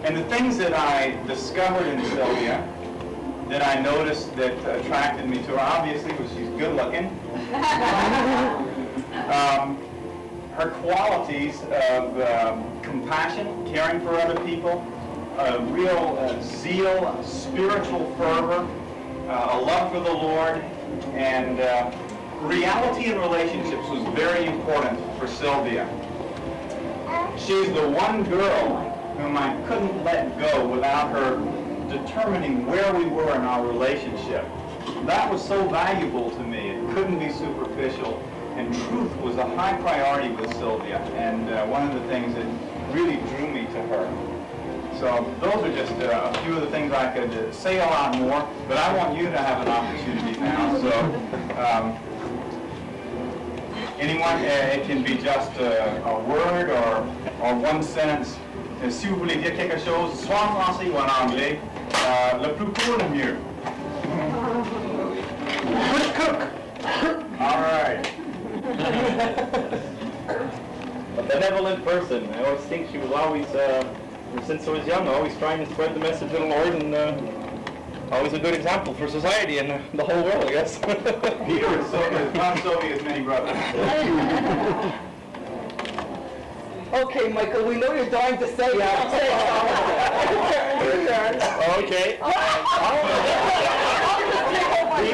And the things that I discovered in Sylvia that I noticed that attracted me to her, obviously, was she's good looking. Her qualities of compassion, caring for other people, real zeal, spiritual fervor, a love for the Lord, and reality in relationships was very important for Sylvia. She's the one girl whom I couldn't let go without her determining where we were in our relationship. That was so valuable to me. It couldn't be superficial, and truth was a high priority with Sylvia, and one of the things that really drew me to her. So those are just a few of the things I could say a lot more, but I want you to have an opportunity now. So anyone, it can be just a word or one sentence. Si vous voulez dire quelque chose, soit en français ou en anglais, le plus court le mieux. Good cook. All right. A benevolent person. I always think she was always, since I was young, always trying to spread the message of the Lord, and always a good example for society and the whole world, I guess. Peter is not Sylvia's many brothers. Okay, Michael, we know you're dying to say it. I'll say it. Okay. You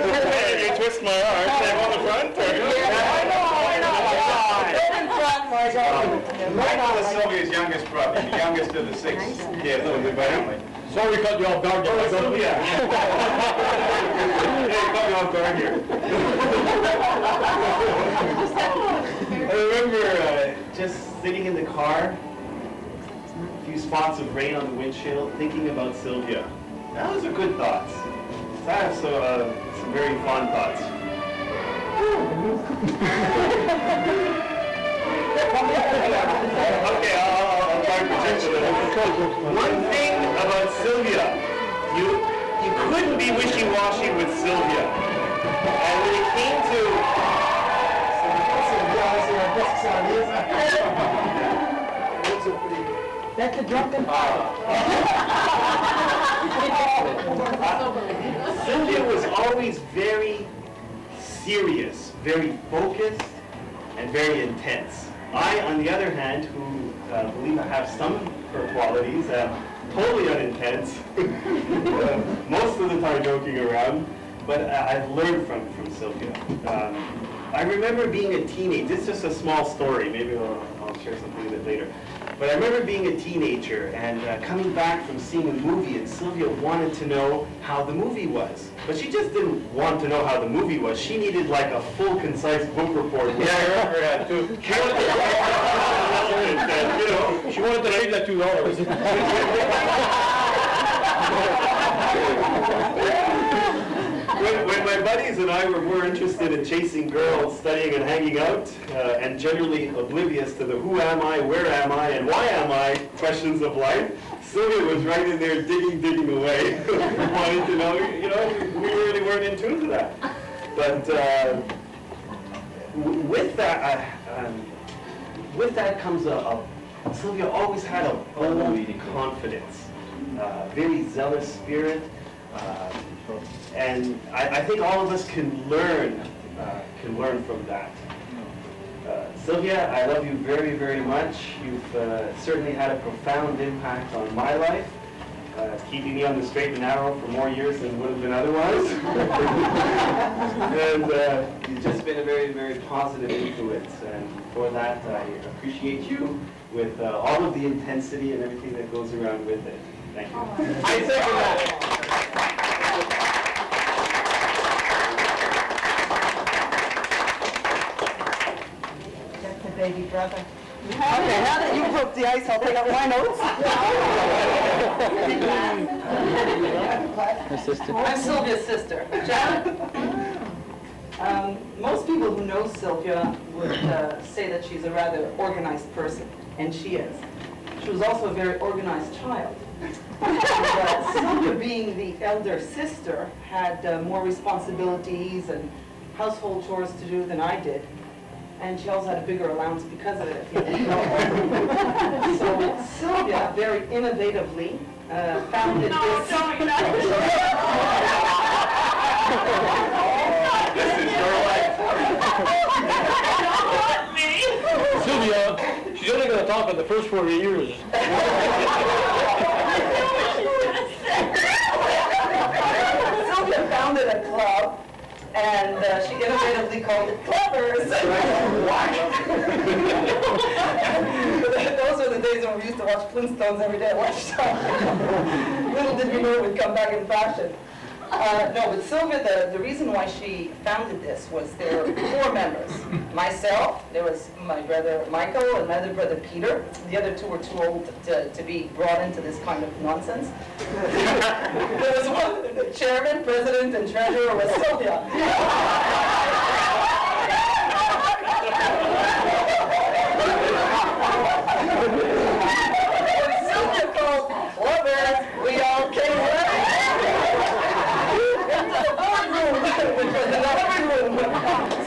twist my arm. Say I'm on the front. I know. Get in front, Michael. Michael is Sylvia's youngest brother, the youngest of the 6 kids of the family. Sorry we cut you off guard. Oh, Sylvia. Hey, cut me off guard here. I remember just sitting in the car, a few spots of rain on the windshield, thinking about Sylvia. Those are good thoughts. I have some very fond thoughts. Okay, I'll try to protect you. One thing about Sylvia, you couldn't be wishy-washy with Sylvia. And when it came to That's a drunken pilot. Sylvia was always very serious, very focused, and very intense. I, on the other hand, who believe I have some of her qualities, totally unintense, most of the time joking around, but I've learned from Sylvia. I remember being a teenager. This is just a small story. Maybe I'll share something a bit later. But I remember being a teenager and coming back from seeing a movie, and Sylvia wanted to know how the movie was. But she just didn't want to know how the movie was. She needed like a full, concise book report. Yeah, I remember that too. She wanted to save that $2. When my buddies and I were more interested in chasing girls, studying and hanging out, and generally oblivious to the who am I, where am I, and why am I questions of life, Sylvia was right in there digging away, wanting to know, we really weren't in tune to that. But with that comes Sylvia always had a bold confidence, very zealous spirit. And I think all of us can learn from that. Sylvia, I love you very, very much. You've certainly had a profound impact on my life, keeping me on the straight and narrow for more years than would have been otherwise. And you've just been a very, very positive influence. And for that, I appreciate you with all of the intensity and everything that goes around with it. Thank you. I second that. Baby brother. Okay, now that you broke the ice, I'll take out my notes. Her sister. I'm Sylvia's sister. Most people who know Sylvia would say that she's a rather organized person, and she is. She was also a very organized child. Sylvia, being the elder sister, had more responsibilities and household chores to do than I did. and she also had a bigger allowance because of it. So Sylvia very innovatively founded this. This is your life. Sylvia, she's only going to talk in the first 4 years. Sylvia founded a club, and she innovatively called it Clubbers. Those were the days when we used to watch Flintstones every day at lunchtime. Little did we know it would come back in fashion. No, but Sylvia, the reason why she founded this was there were 4 members. Myself, there was my brother Michael, and my other brother Peter. The other 2 were too old to be brought into this kind of nonsense. There was one, the chairman, president, and treasurer was Sylvia. When Sylvia called Clubbers, we all came which was in the living room,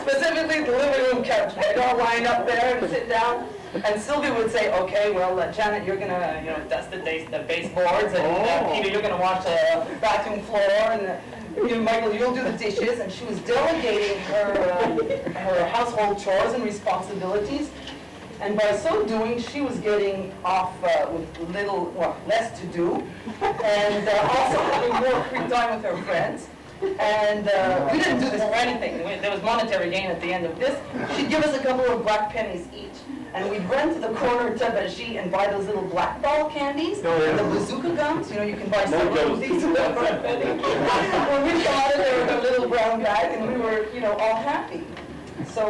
specifically the living room couch. They'd all line up there and sit down, and Sylvia would say, okay, well, Janet, you're going to dust the baseboards, and Peter, you're going to wash the bathroom floor, and Michael, you'll do the dishes. And she was delegating her household chores and responsibilities, and by so doing, she was getting off with less to do, and also having more free time with her friends. And we didn't do this for anything. There was monetary gain at the end of this. She'd give us a couple of black pennies each, and we'd run to the corner tabagie and buy those little black ball candies, the bazooka gums. You can buy several of these for a penny. When we'd come out of there with a little brown bag, and we were, all happy. So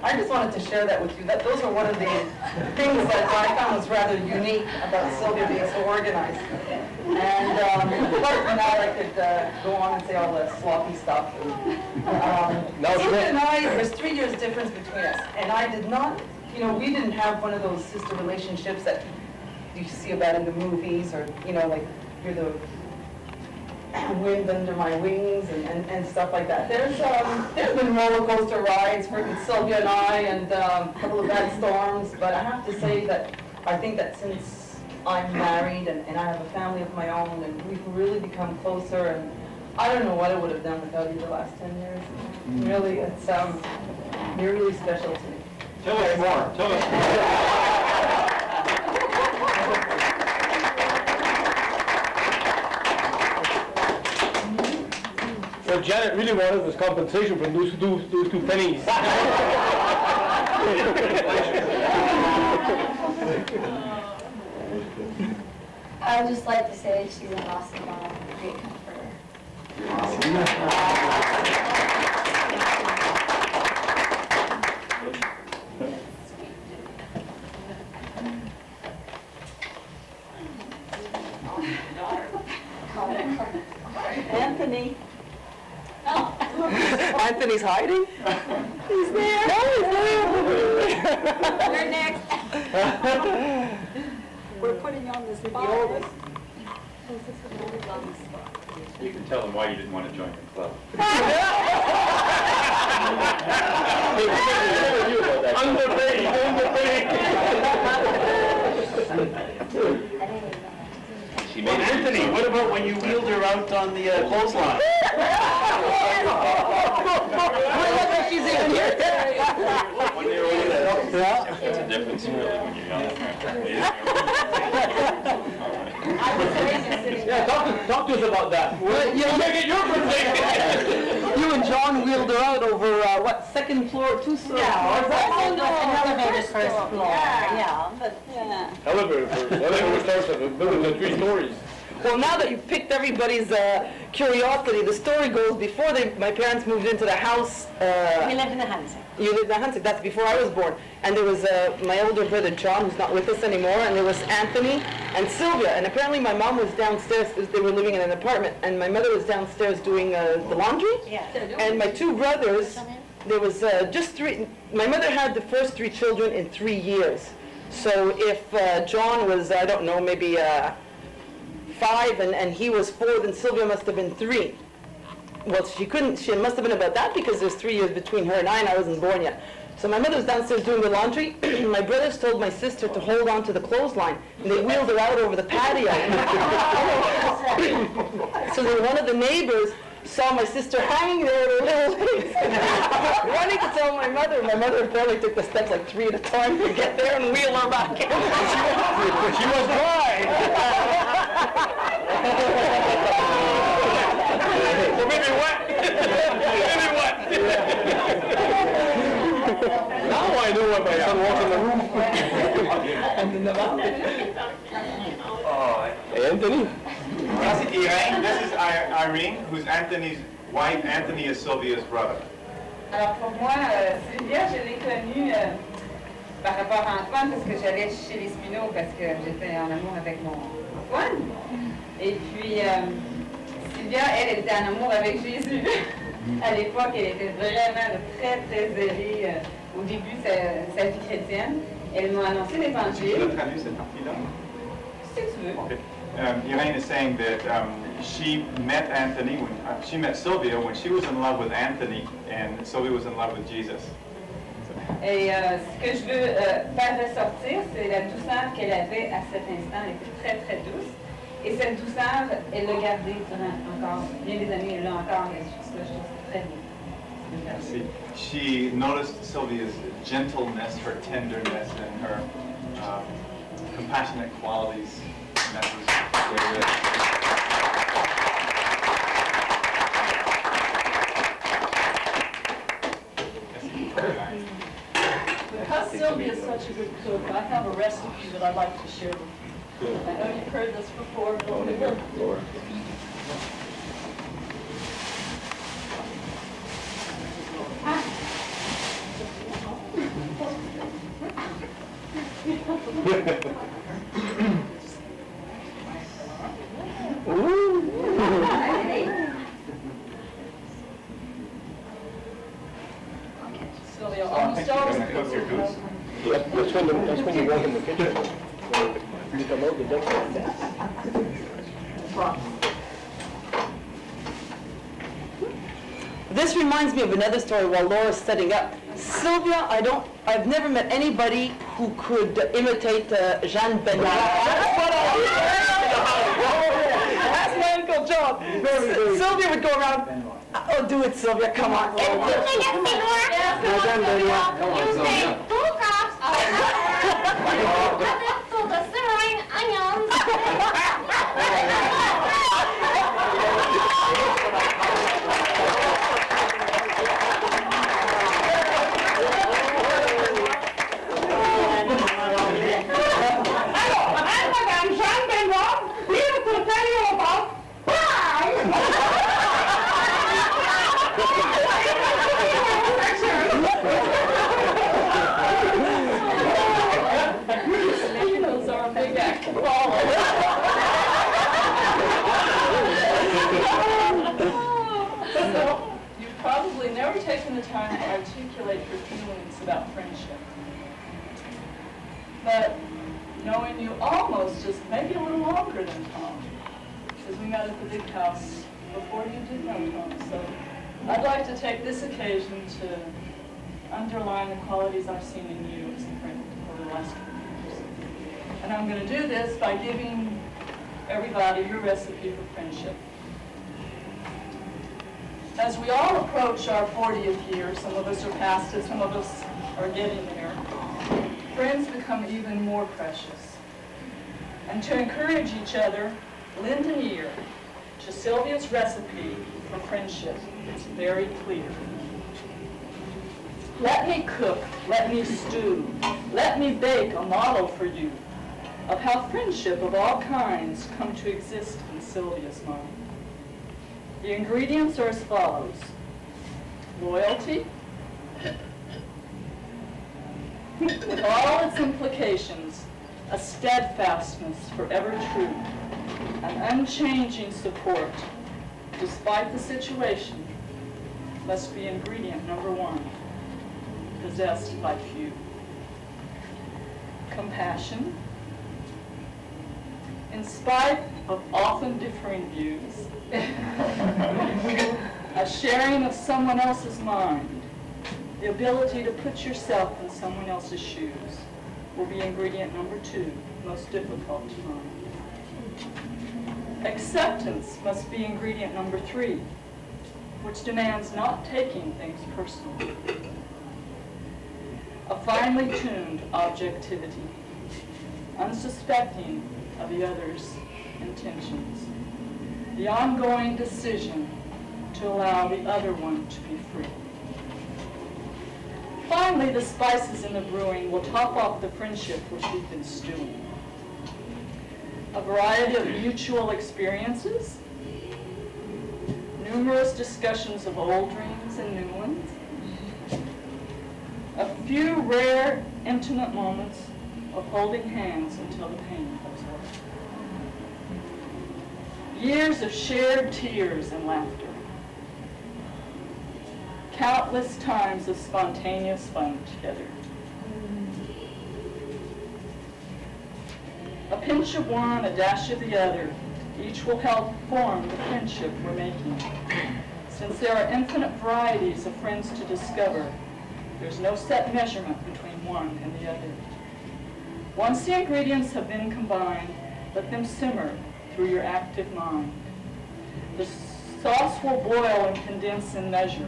I just wanted to share that with you. Those are one of the things that I found was rather unique about Sylvia being so organized. And apart from that, I could go on and say all the sloppy stuff. Sylvia and I, there's 3 years difference between us. And I did not, we didn't have one of those sister relationships that you see about in the movies, or, like you're the wind under my wings and stuff like that. There's been roller coaster rides for Sylvia and I, and a couple of bad storms, but I have to say that I think that since I'm married and I have a family of my own, and we've really become closer, and I don't know what I would have done without you the last 10 years. Really, you're really special to me. Tell us more. Tell us more. What Janet really wanted was compensation from those 2 pennies. I would just like to say she's an awesome mom, great comforter. Anthony. Anthony's hiding? He's there. No, he's there. You're next. We're putting you on the spot. You can tell them why you didn't want to join the club. Underpaid. Well, Anthony, what about when you wheeled her out on the clothesline? She's even here. It's a difference really when you're young. Yeah, talk to us about that. You make it your birthday. You and John wheeled her out over, second floor, 2 stories? Yeah, an elevated first floor. Yeah, but, However, whatever starts at building the 3 stories. Well, now that you've picked everybody's curiosity, the story goes before my parents moved into the house. we lived in the Hunting. You lived in Hunting, that's before I was born. And there was my older brother John, who's not with us anymore, and there was Anthony and Sylvia. And apparently my mom was downstairs, they were living in an apartment, and my mother was downstairs doing the laundry. Yeah. And my 2 brothers, there was just 3, my mother had the first 3 children in 3 years. So if John was, I don't know, maybe 5 and he was 4, then Sylvia must have been 3. Well, she must have been about that because there's 3 years between her and I wasn't born yet. So my mother's downstairs doing the laundry. My brothers told my sister to hold on to the clothesline, and they wheeled her out over the patio. So then one of the neighbors saw my sister hanging there with her little legs, running to tell my mother. My mother barely took the steps like 3 at a time to get there and wheel her back in. She was dry. Or maybe wet. Maybe wet. Now I know why my son walks in the room. Hey, Anthony. This is Irene. This is Irene, who's Anthony's wife. Anthony is Sylvia's brother. Alors pour moi, Sylvia, je l'ai connue par rapport à Antoine parce que j'allais chez les Spinots parce que j'étais en amour avec mon Antoine. Et puis Sylvia, elle était en amour avec Jésus. À l'époque, elle était vraiment très très zélée. Au début, sa vie chrétienne. Elle m'a annoncé Tu l'Évangile. as traduit cette partie-là? Si tu veux. Okay. Irene is saying that she met Anthony when she met Sylvia when she was in love with Anthony, and Sylvia was in love with Jesus. Et ce que je veux faire ressortir, c'est la douceur qu'elle avait à cet instant. Elle était très, très douce. Et cette douceur, elle l'a gardée durant encore bien des années. Elle l'a encore. Et je trouve ça très bien. She noticed Sylvia's gentleness, her tenderness, and her compassionate qualities. And that was very good. Because Sylvia is such a good cook, I have a recipe that I'd like to share with you. I know you've heard this before, but Sylvia, almost always. Cook your goose. That's when you walk in the kitchen. You come out the duck. This reminds me of another story while Laura's setting up. Sylvia, I've never met anybody who could imitate Jeanne Benoit. That's my Uncle John. Sylvia would go around, oh, do it, Sylvia, come on. Those are a big act to So, you've probably never taken the time to articulate your feelings about friendship. But knowing you almost just maybe a little longer than Tom, because we met at the big house before you did know Tom. So I'd like to take this occasion to underline the qualities I've seen in you as a friend over the last few years. And I'm going to do this by giving everybody your recipe for friendship. As we all approach our 40th year, some of us are past it, some of us are getting there, friends become even more precious. And to encourage each other, lend an ear to Sylvia's recipe for friendship. It's very clear. Let me cook, let me stew, let me bake a model for you of how friendship of all kinds come to exist in Sylvia's mind. The ingredients are as follows: loyalty, with all its implications, a steadfastness forever true, an unchanging support, despite the situation, must be ingredient number one, possessed by few. Compassion, in spite of often differing views, a sharing of someone else's mind, The ability to put yourself in someone else's shoes will be ingredient number 2, most difficult to find. Acceptance must be ingredient number 3, which demands not taking things personally. A finely tuned objectivity, unsuspecting of the other's intentions. The ongoing decision to allow the other one to be free. Finally, the spices in the brewing will top off the friendship which we've been stewing. A variety of mutual experiences, numerous discussions of old dreams and new ones, a few rare, intimate moments of holding hands until the pain goes away. Years of shared tears and laughter. Countless times of spontaneous fun together. A pinch of one, a dash of the other, each will help form the friendship we're making. Since there are infinite varieties of friends to discover, there's no set measurement between one and the other. Once the ingredients have been combined, let them simmer through your active mind. The sauce will boil and condense in measure,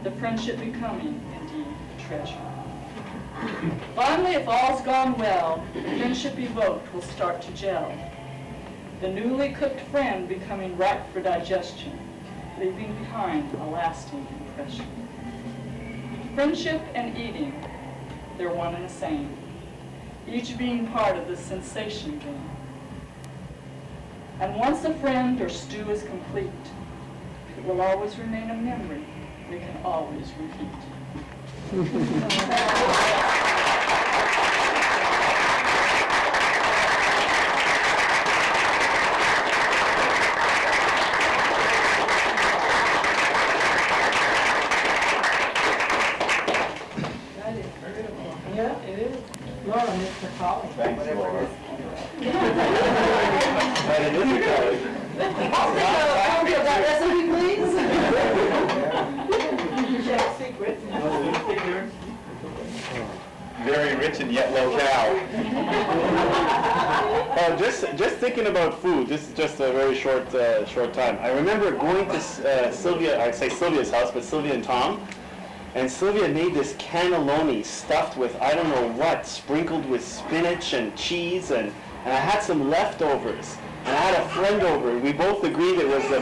the friendship becoming, indeed, a treasure. Finally, if all's gone well, the friendship evoked will start to gel. The newly cooked friend becoming ripe for digestion, leaving behind a lasting impression. Friendship and eating, they're one and the same, each being part of the sensation game. And once a friend or stew is complete, it will always remain a memory we can always repeat. Yeah, it is. Laura, Mr. Collins. Thanks, Laura. But it is a college. I'll get that recipe, please. Chef secret. Very rich and yet low-cal. Just thinking about food, this is just a very short time. I remember going to Sylvia's house, but Sylvia and Tom, and Sylvia made this cannelloni stuffed with I don't know what, sprinkled with spinach and cheese, and I had some leftovers. And I had a friend over, and we both agreed it was the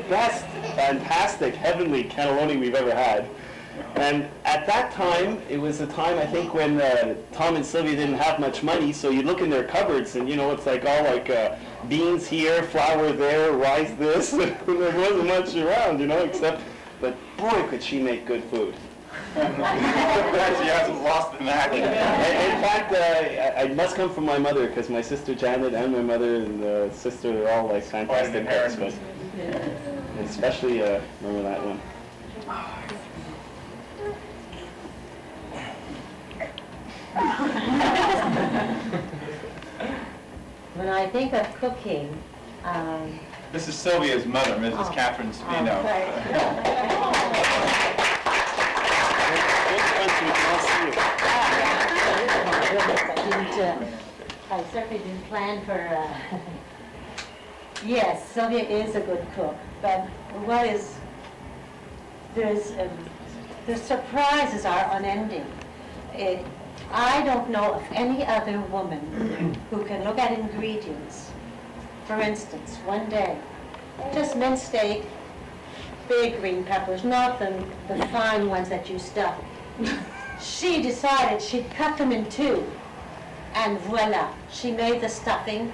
best, fantastic, heavenly cannelloni we've ever had. And at that time, it was a time, I think, when Tom and Sylvia didn't have much money, so you look in their cupboards, and, it's like all like beans here, flour there, rice this, and there wasn't much around, except, but boy, could she make good food. She hasn't lost the knack. In fact, I must come from my mother, because my sister Janet and my mother and sister are all like fantastic cooks, but especially remember that one. When I think of cooking, This is Sylvia's mother, Mrs. Catherine Spino. I certainly didn't plan for, yes, Sylvia is a good cook, but the surprises are unending. I don't know of any other woman who can look at ingredients. For instance, one day, just minced steak, big green peppers, not the fine ones that you stuff. She decided she'd cut them in two, and voila, she made the stuffing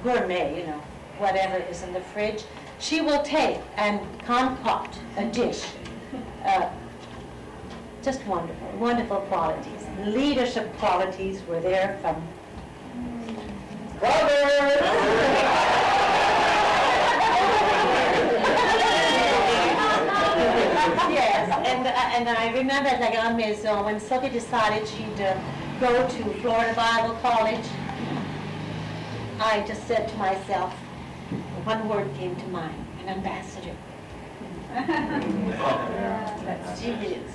gourmet, whatever is in the fridge. She will take and concoct a dish. Just wonderful, wonderful qualities. Leadership qualities were there from Yes, and I remember at La Grande Maison when Sylvia decided she'd go to Florida Bible College, I just said to myself, one word came to mind, an ambassador. That's genius.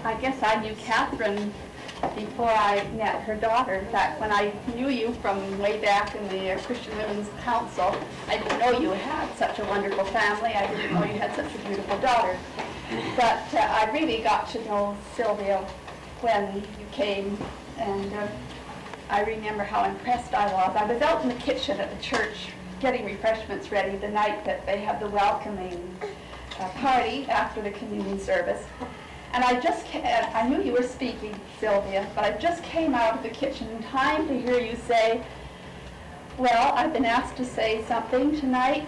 I guess I knew Catherine before I met her daughter. In fact, when I knew you from way back in the Christian Women's Council, I didn't know you had such a wonderful family. I didn't know you had such a beautiful daughter. But I really got to know Sylvia when you came, and I remember how impressed I was. I was out in the kitchen at the church getting refreshments ready the night that they had the welcoming party after the communion service. And I knew you were speaking, Sylvia, but I just came out of the kitchen in time to hear you say, well, I've been asked to say something tonight.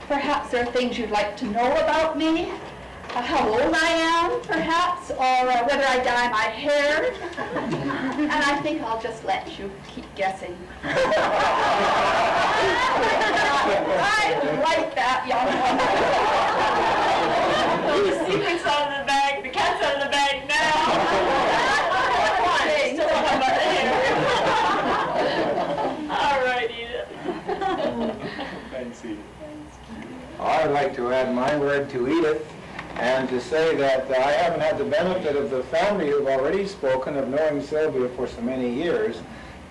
Perhaps there are things you'd like to know about me, how old I am, perhaps, or whether I dye my hair. And I think I'll just let you keep guessing. I like that young woman. The secret's out of the bag, the cat's out of the bag now. Still don't have my hair. All right, Edith. Thanks, Edith. I'd like to add my word to Edith and to say that I haven't had the benefit of the family who've already spoken of knowing Sylvia for so many years,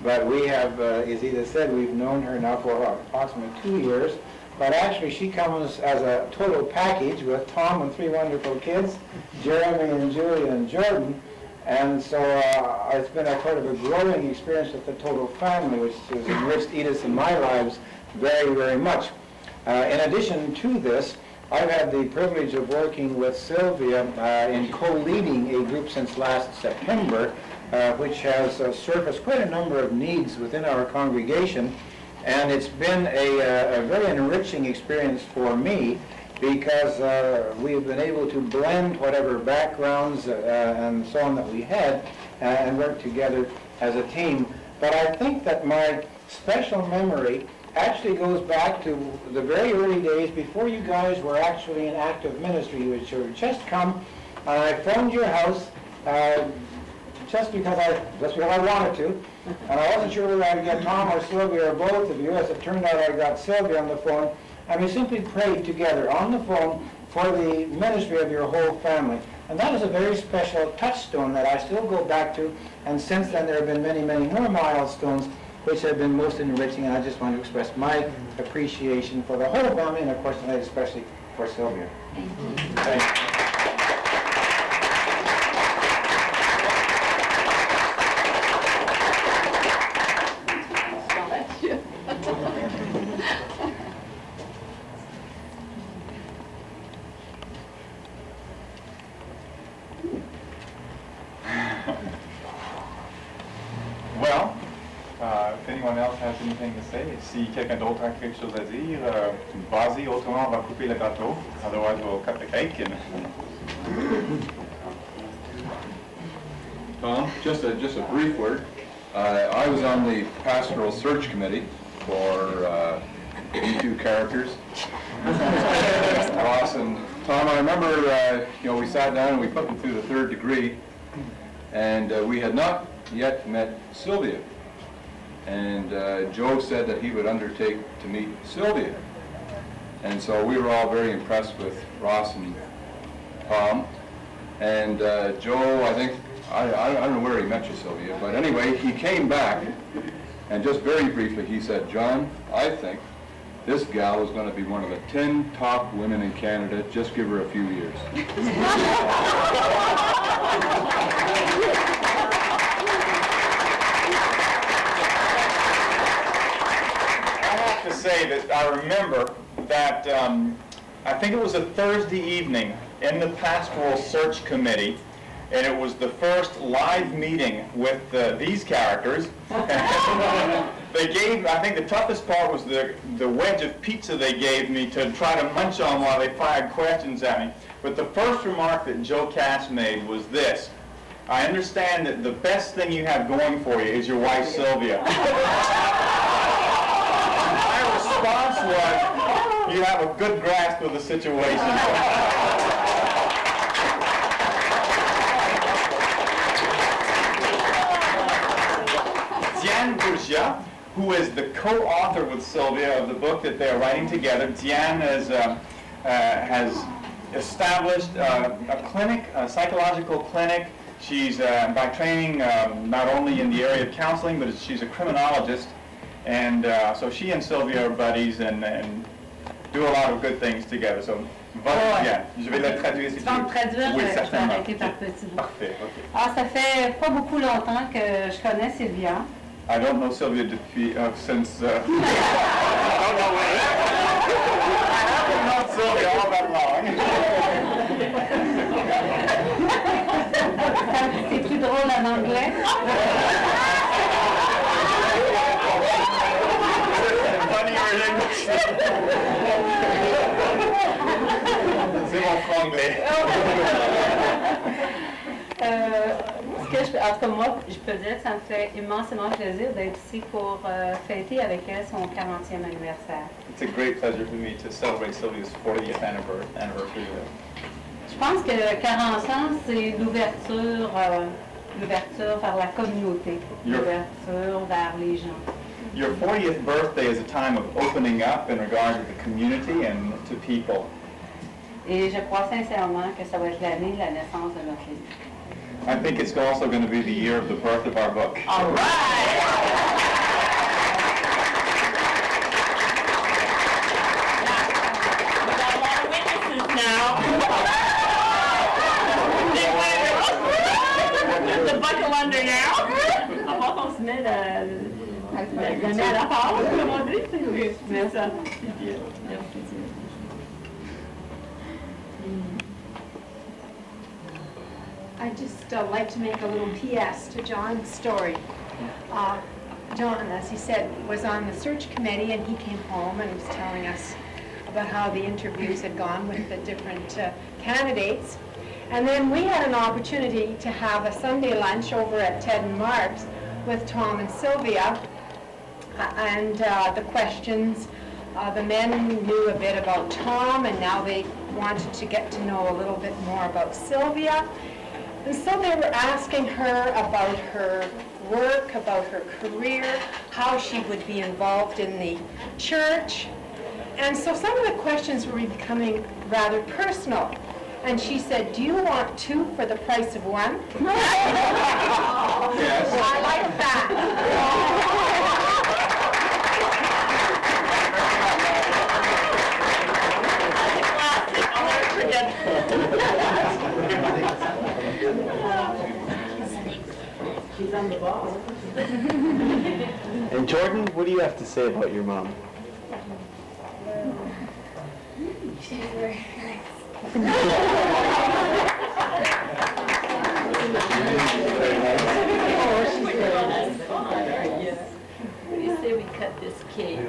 but we have, as Edith said, we've known her now for approximately 2 years. But actually, she comes as a total package with Tom and 3 wonderful kids, Jeremy and Julia and Jordan. And so it's been a part of a growing experience with the total family, which has enriched Edith and my lives very, very much. In addition to this, I've had the privilege of working with Sylvia in co-leading a group since last September, which has surfaced quite a number of needs within our congregation. And it's been a very enriching experience for me because we've been able to blend whatever backgrounds and so on that we had and work together as a team. But I think that my special memory actually goes back to the very early days before you guys were actually in active ministry, which had just come. I phoned your house just because I wanted to. And I wasn't sure whether I'd get Tom or Sylvia or both of you. As it turned out, I got Sylvia on the phone. And we simply prayed together on the phone for the ministry of your whole family. And that is a very special touchstone that I still go back to. And since then, there have been many, many more milestones which have been most enriching. And I just want to express my appreciation for the whole family and, of course, tonight especially for Sylvia. Thank you. Thank you. Well, if anyone else has anything to say, si quelqu'un d'autre a quelque chose à dire, vas-y, autrement on va couper le gâteau, otherwise we'll cut the cake. Tom, just a brief word. I was on the pastoral search committee for you two characters, Ross and Tom. I remember, we sat down and we put them through the 3rd degree, and we had not yet met Sylvia. And Joe said that he would undertake to meet Sylvia. And so we were all very impressed with Ross and Tom. And Joe, I think, I don't know where he met you, Sylvia, but anyway, he came back, and just very briefly he said, John, I think this gal is going to be one of the 10 top women in Canada. Just give her a few years. To say that I remember that I think it was a Thursday evening in the pastoral search committee, and it was the first live meeting with these characters. They gave, I think the toughest part was the wedge of pizza they gave me to try to munch on while they fired questions at me. But the first remark that Joe Cass made was this: I understand that the best thing you have going for you is your wife Sylvia. My response was, You have a good grasp of the situation. Diane Bourgia, who is the co-author with Sylvia of the book that they are writing together. Diane has established a clinic, a psychological clinic. She's by training not only in the area of counseling, but she's a criminologist. And so she and Sylvia are buddies and do a lot of good things together. So, voilà, Diane. Je vais la traduire si tu veux. Tu vas me traduire, Oui, je vais certainement. arrêter par petits bouts. Parfait, ok. Alors, ça fait pas beaucoup longtemps que je connais Sylvia. I don't know Sylvia depuis, since, I don't know when. I haven't known Sylvia all that long. C'est plus drôle en anglais. Funnier in English. C'est mon franglais. En tout cas, moi, je peux dire que ça me fait immensément plaisir d'être ici pour fêter avec elle son 40e anniversaire. It's a great pleasure for me to celebrate Sylvia's 40th anniversary. Je pense que 40 ans, c'est l'ouverture vers la communauté, l'ouverture vers les gens. Your 40th birthday is a time of opening up in regard to the community and to people. Et je crois sincèrement que ça va être l'année de la naissance de notre livre. I think it's also going to be the year of the birth of our book. All right! Buckle under now. Avant qu'on se mette à la pause, comme on dit. C'est ça. I'd just like to make a little PS to John's story. John, as he said, was on the search committee, and he came home and was telling us about how the interviews had gone with the different candidates. And then we had an opportunity to have a Sunday lunch over at Ted and Mark's with Tom and Sylvia. And the questions, the men knew a bit about Tom, and now they wanted to get to know a little bit more about Sylvia. And so they were asking her about her work, about her career, how she would be involved in the church. And so some of the questions were becoming rather personal. And she said, "Do you want two for the price of one?" Yes. I like that. She's on the ball. And Jordan, what do you have to say about your mom? She's very nice. What do you say we cut this cake? I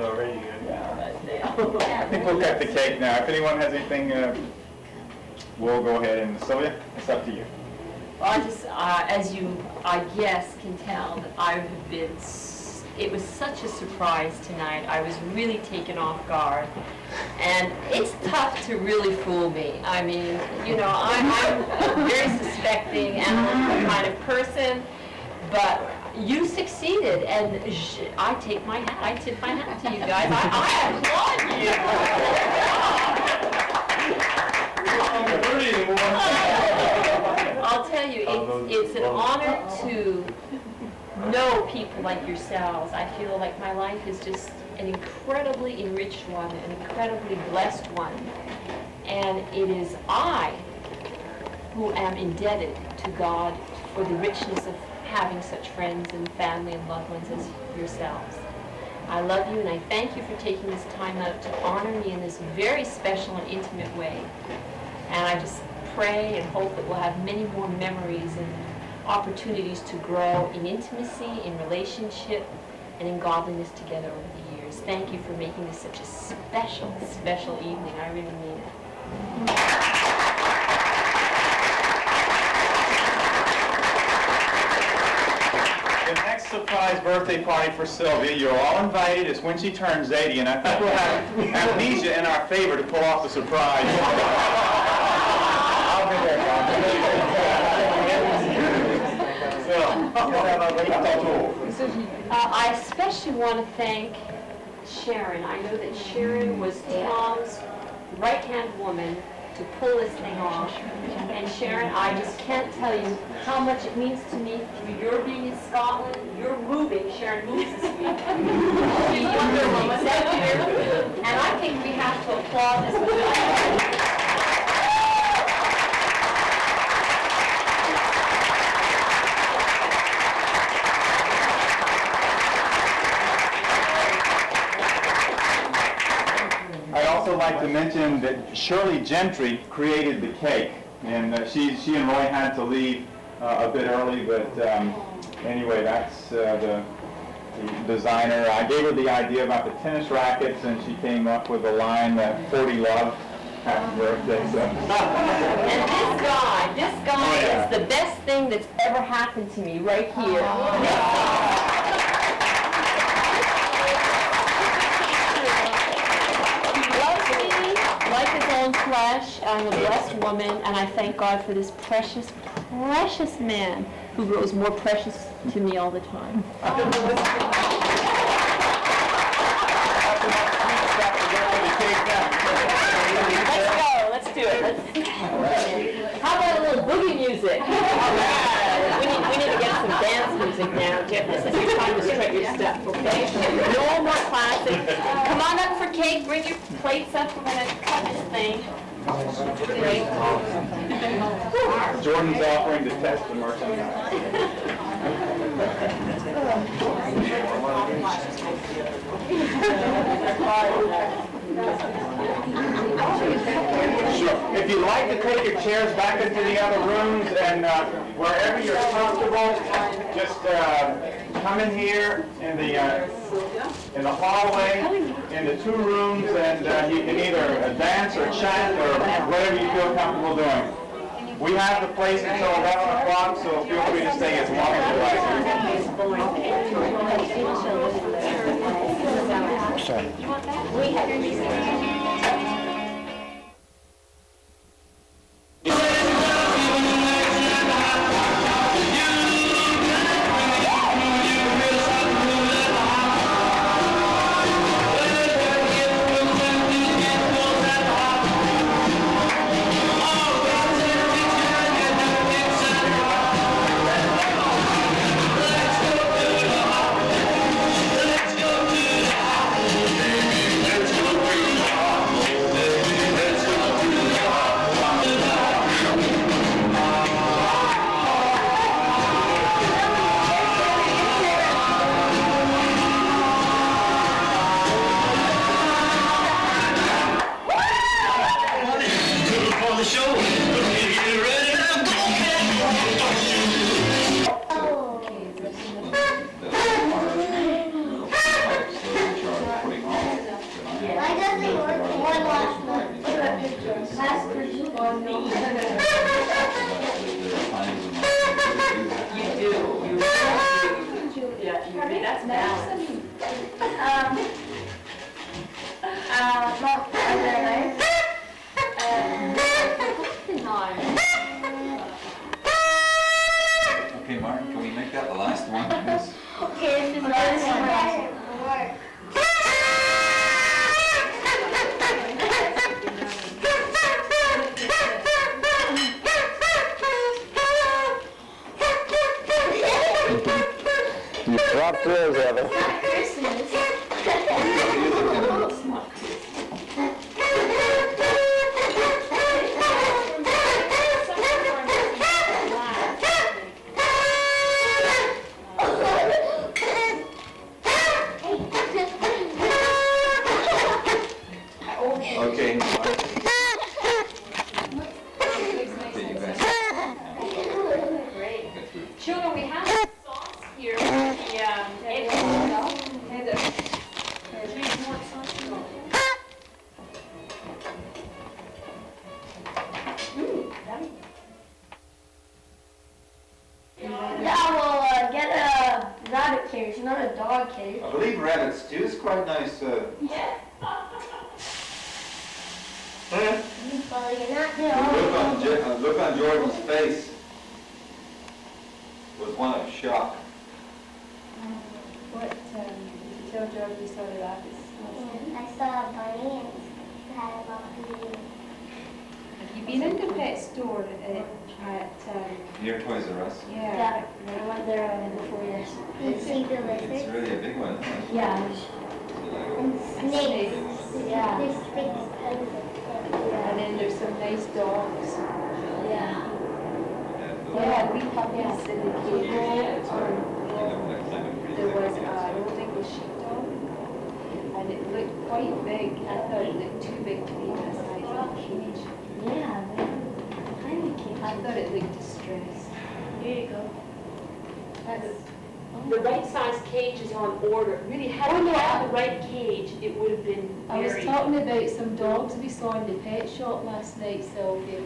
think we'll cut the cake now. If anyone has anything, we'll go ahead and Sylvia, it's up to you. Well, I just, as you, I guess, can tell, that I've been, it was such a surprise tonight. I was really taken off guard. And it's tough to really fool me. I mean, you know, I'm a very suspecting, analytical kind of person, but you succeeded, and I tip my hat to you guys. I applaud you. I'll tell you, it's an honor to know people like yourselves. I feel like my life is just an incredibly enriched one, an incredibly blessed one. And it is I who am indebted to God for the richness of having such friends and family and loved ones as yourselves. I love you, and I thank you for taking this time out to honor me in this very special and intimate way. And I just pray and hope that we'll have many more memories and opportunities to grow in intimacy, in relationship, and in godliness together over the years. Thank you for making this such a special, special evening. I really mean it. the next surprise birthday party for Sylvia. You're all invited. It's when she turns 80, and I think we'll have amnesia in our favor to pull off the surprise. I'll be there, I especially want to thank Sharon. I know that Sharon was Tom's right-hand woman to pull this thing off. And Sharon, I just can't tell you how much it means to me through your being in Scotland. You're moving. Sharon moves this week. She's under the executive. And I think we have to applaud this woman. I'd also like to mention that Shirley Gentry created the cake, and she and Roy had to leave a bit early, but anyway, that's the designer. I gave her the idea about the tennis rackets, and she came up with a line that 40 love, happy birthday. So. And this guy is the best thing that's ever happened to me right here. Like his own flesh. I'm a blessed woman, and I thank God for this precious, precious man who grows more precious to me all the time. Let's go. Let's do it. How about a little boogie music? All right. We need to get some dance music now. This is your time to straighten your step, okay? No more classic. Come on up for cake. Bring your plates up. We're going to cut this thing. Jordan's offering to test the merchandise. Sure. If you'd like to take your chairs back into the other rooms and wherever you're comfortable, just come in here in the hallway, in the two rooms, and you can either dance or chat or whatever you feel comfortable doing. We have the place until 11 o'clock, so feel free to stay as long as you like. Okay, Martin, can we make that the last one, please? Okay, this is the last one. You dropped yours, Evan. I believe rabbit stew is quite nice. Yeah. Well, you're not The look on Jordan's face was one of shock. What, tell George you saw the rabbits? I saw a bunny and it had a lot of meat. Have you been in the pet store at Near Toys R Us? Yeah, I went there before years. You see the lizard? It's really a big one, isn't it? Yeah. And snakes. Yeah. There's snakes. and then there's some nice dogs. Yeah. Yeah, we puppies in the cage. There was an old English sheepdog, and it looked quite big. I thought it looked too big to be in the size of the cage. Yeah, tiny cage. I thought it looked distressed. Here you go. That's, The right size cage is on order. Really, had we had the right cage, it would have been I was very... talking about some dogs we saw in the pet shop last night, Sylvia.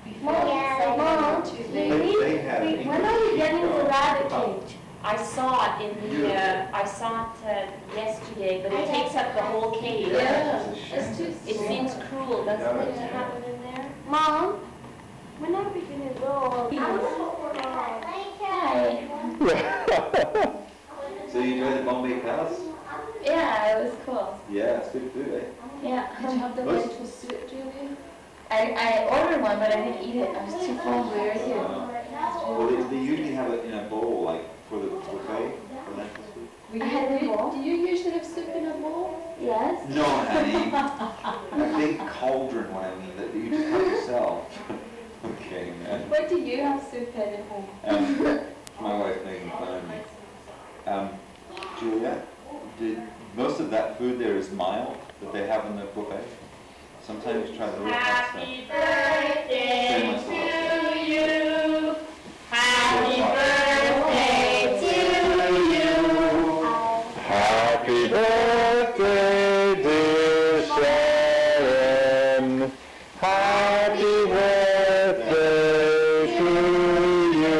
We thought Mom, some were too big. when are you getting the rabbit cage? I saw it in the, yesterday, but it takes up the whole cage. Yeah, it's too It seems cruel, doesn't it, to have them in there? Mom, when are we gonna go? So you enjoyed the Bombay Palace? Yeah, it was cool. Yeah, it's good food, eh? Yeah. Did you have the Nice. lentil soup, Julie? I ordered one, but I didn't eat it. I was too full. Where is it? Well, they usually have it in a bowl, like for the buffet, for lentil soup. Do I you usually have soup in a bowl? Yes. No, honey. A big cauldron, what I mean, that you just have yourself. Okay, man. What do you have soup in at home? My wife's making fun of me. Julia, most of that food there is mild that they have in the buffet? Sometimes try the real hot stuff. Happy birthday to you. Happy birthday to you. Happy birthday, dear Sharon. Happy birthday to you.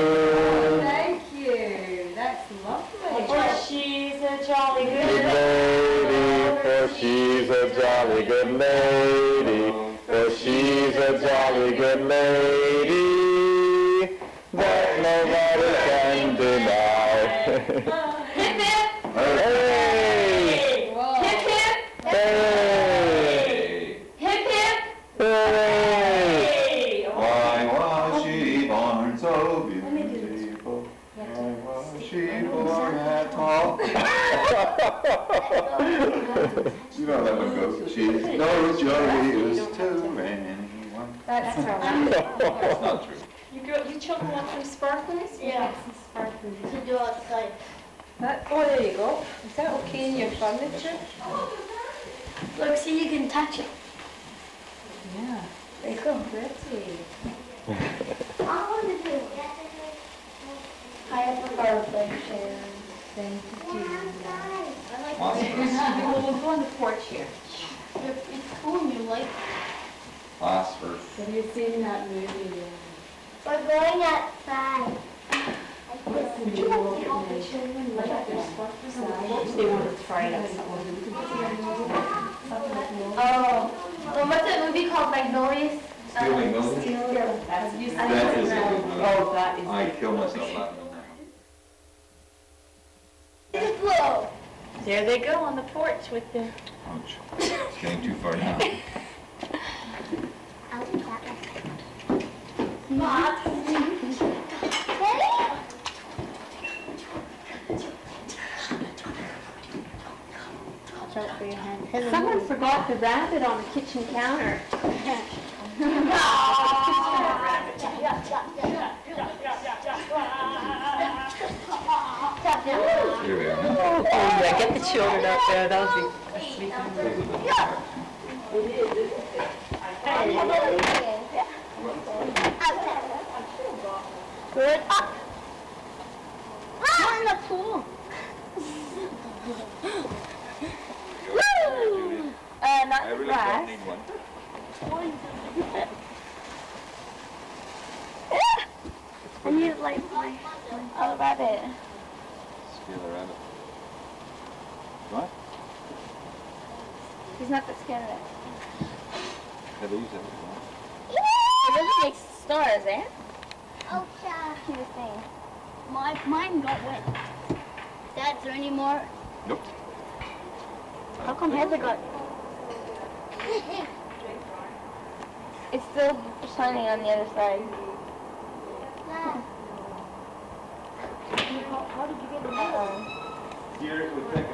Thank you. That's lovely. For she's a jolly Good good lady, for she's a jolly good lady, for she's a jolly good lady, that nobody can deny. Hip hip! Hooray! Hip hip! Hooray! Hip hip! Hooray! Why was she born so beautiful? Why was she born at all? You know how that one goes. She's no joyous to anyone. That's That's not true. You children want some sparklers? Yeah. Some sparklers. To do outside. Oh, there you go. Is that okay in your furniture? Look, see, you can touch it. Yeah. There you go. Pretty. I want to do it. I have a garlic Sharon. Thank you. We'll go on the porch here. It's cool, you like it. Phosphorus. Have you seen that movie? We're going outside. Would you like to help the children light their sparklers on the porch? They want to try it out. Oh, well, what's that movie called? Magnolias? Steel Magnolias? That's you That is a good movie. Oh, that is. I kill myself laughing on that one. Whoa. There they go on the porch with their. Ouch. It's getting too far now. I'll do that one. Mom. Someone forgot the rabbit on the kitchen counter. Here we are. Oh, yeah, get the children up there, that would be a sweet Good. Up. Ah, in the pool. Woo! Not I really grass. don't need one. I need like my rabbit. Steal a rabbit. What? He's not that scared of it. Yeah, they use that. It doesn't make stars, eh? Oh, yeah. Cutest thing. Mine don't win. Dad, is there any more? Nope. How come Heather got... It's still shining on the other side. How did you get the Here with